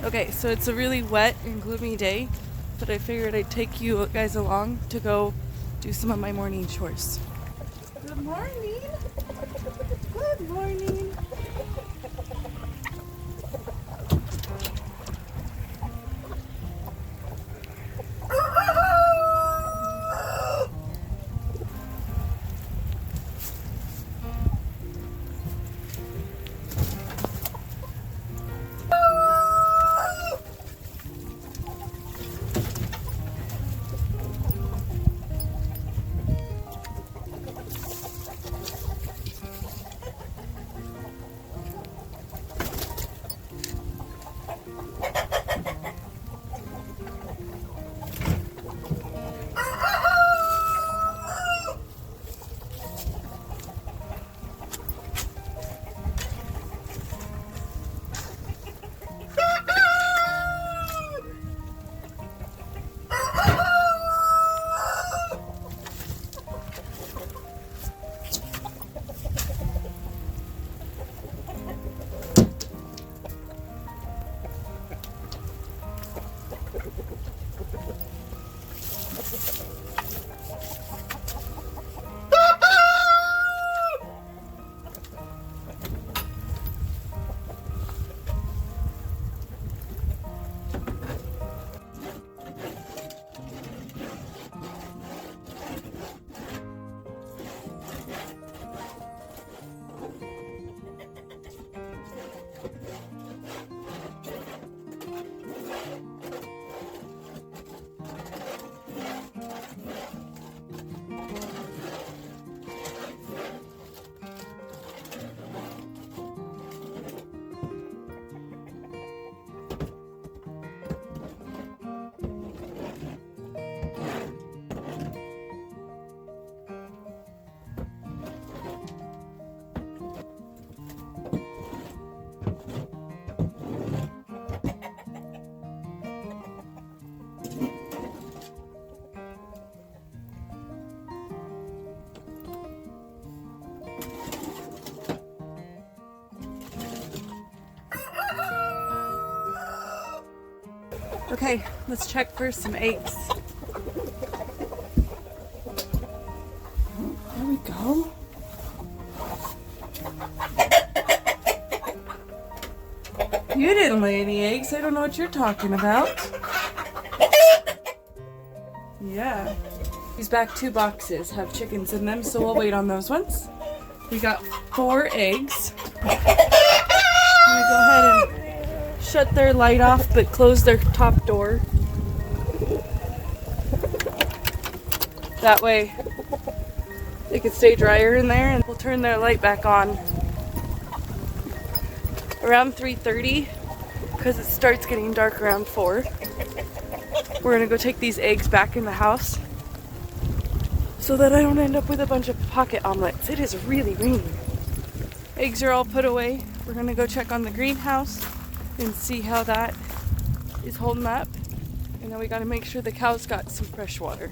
Okay, so it's a really wet and gloomy day, but I figured I'd take you guys along to go do some of my morning chores. Good morning! Good morning! Okay, let's check for some eggs. There we go. You didn't lay any eggs. I don't know what you're talking about. Yeah. These back 2 boxes have chickens in them, so we'll wait on those ones. We got 4 eggs. I'm gonna go ahead and shut their light off, but close their top door. That way they can stay drier in there, and we'll turn their light back on around 3:30 because it starts getting dark around 4. We're gonna go take these eggs back in the house so that I don't end up with a bunch of pocket omelets. It is really raining. Eggs are all put away. We're gonna go check on the greenhouse and see how that is holding up. And then we gotta make sure the cows got some fresh water.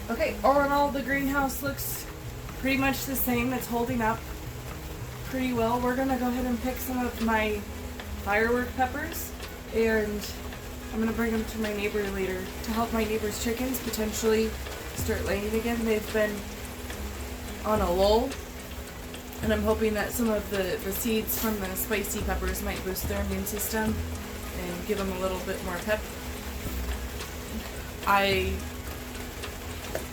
Okay, all in all, the greenhouse looks pretty much the same. It's holding up pretty well. We're gonna go ahead and pick some of my firework peppers, and I'm gonna bring them to my neighbor later to help my neighbor's chickens potentially start laying again. They've been on a lull, and I'm hoping that some of the seeds from the spicy peppers might boost their immune system and give them a little bit more pep. I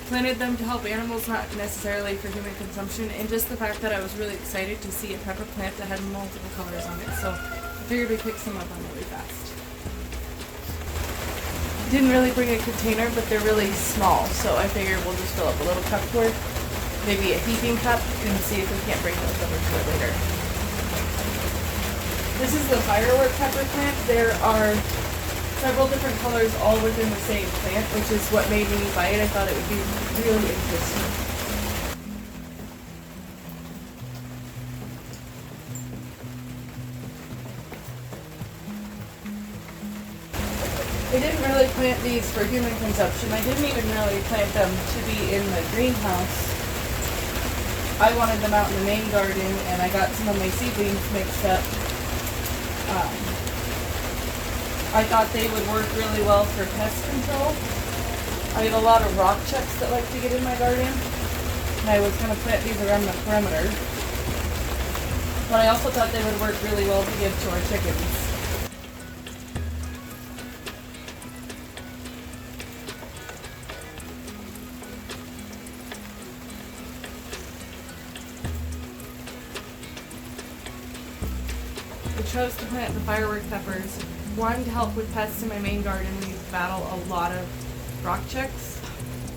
planted them to help animals, not necessarily for human consumption, and just the fact that I was really excited to see a pepper plant that had multiple colors on it, so I figured we picked some up on really fast. Didn't really bring a container, but they're really small, so I figured we'll just fill up a little cup worth, maybe a heaping cup, and see if we can't bring those over to it later. This is the firework pepper plant. There are several different colors all within the same plant, which is what made me buy it. I thought it would be really interesting. I didn't really plant these for human consumption. I didn't even really plant them to be in the greenhouse. I wanted them out in the main garden, and I got some of my seedlings mixed up Um, I thought they would work really well for pest control. I have a lot of rock chucks that like to get in my garden, and I was going to plant these around the perimeter. But I also thought they would work really well to give to our chickens. I chose to plant the firework peppers. One, to help with pests in my main garden. We battle a lot of rock chucks.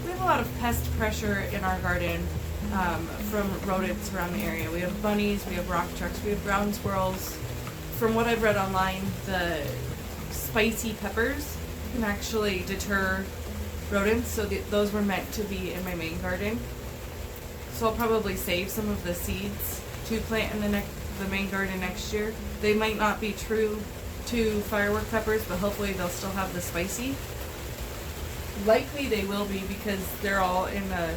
We have a lot of pest pressure in our garden from rodents around the area. We have bunnies, we have rock chucks, we have ground squirrels. From what I've read online, the spicy peppers can actually deter rodents, so those were meant to be in my main garden. So I'll probably save some of the seeds to plant in the main garden next year. They might not be true to firework peppers, but hopefully they'll still have the spicy. Likely they will be, because they're all in a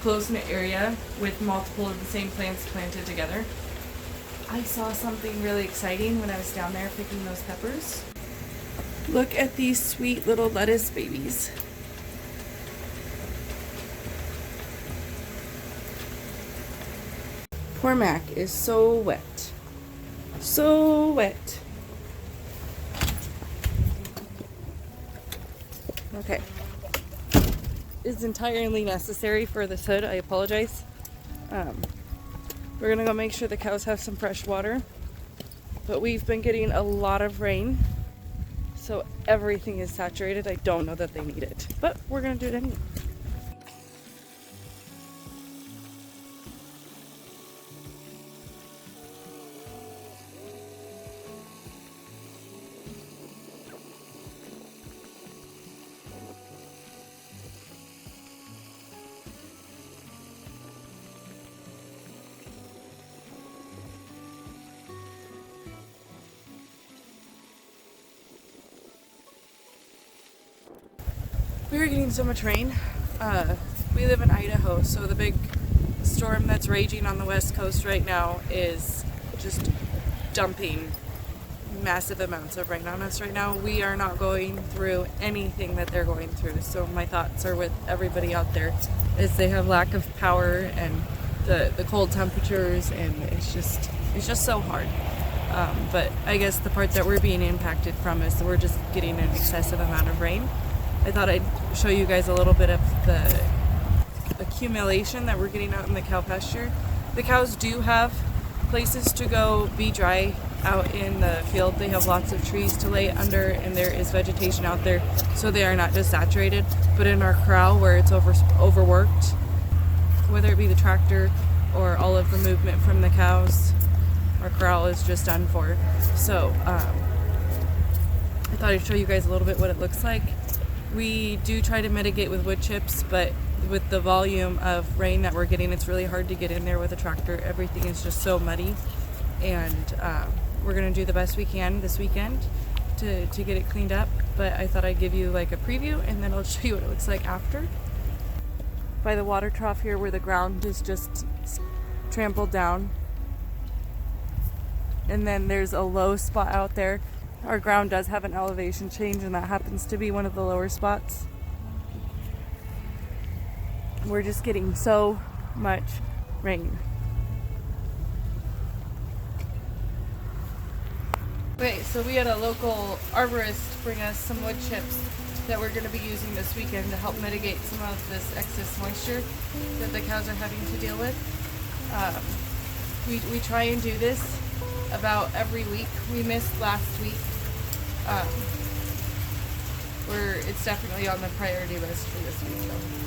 close-knit area with multiple of the same plants planted together. I saw something really exciting when I was down there picking those peppers. Look at these sweet little lettuce babies. Poor Mac is so wet. So wet. Okay. It's entirely necessary for this hood. I apologize. We're gonna go make sure the cows have some fresh water. But we've been getting a lot of rain, so everything is saturated. I don't know that they need it, but we're gonna do it anyway. We were getting so much rain. We live in Idaho, so the big storm that's raging on the west coast right now is just dumping massive amounts of rain on us right now. We are not going through anything that they're going through, so my thoughts are with everybody out there as they have lack of power and the cold temperatures, and it's just so hard. But I guess the part that we're being impacted from is that we're just getting an excessive amount of rain. I thought I'd show you guys a little bit of the accumulation that we're getting out in the cow pasture. The cows do have places to go be dry out in the field. They have lots of trees to lay under, and there is vegetation out there, so they are not just saturated. But in our corral, where it's overworked, whether it be the tractor or all of the movement from the cows, our corral is just done for. So I thought I'd show you guys a little bit what it looks like. We do try to mitigate with wood chips, but with the volume of rain that we're getting, it's really hard to get in there with a tractor. Everything is just so muddy, and we're going to do the best we can this weekend to get it cleaned up. But I thought I'd give you like a preview, and then I'll show you what it looks like after. By the water trough here, where the ground is just trampled down, and then there's a low spot out there. Our ground does have an elevation change, and that happens to be one of the lower spots. We're just getting so much rain. Okay, so we had a local arborist bring us some wood chips that we're going to be using this weekend to help mitigate some of this excess moisture that the cows are having to deal with. We try and do this about every week. We missed last week. It's definitely on the priority list for this week though.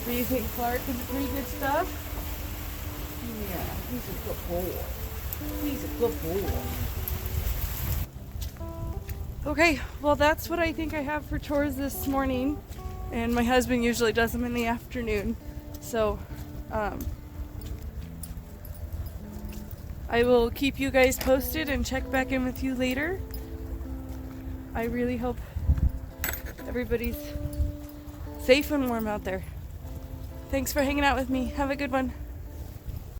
Do you think Clark is pretty good stuff? Yeah, he's a good boy. He's a good boy. Okay, well that's what I think I have for chores this morning. And my husband usually does them in the afternoon. So, I will keep you guys posted and check back in with you later. I really hope everybody's safe and warm out there. Thanks for hanging out with me. Have a good one.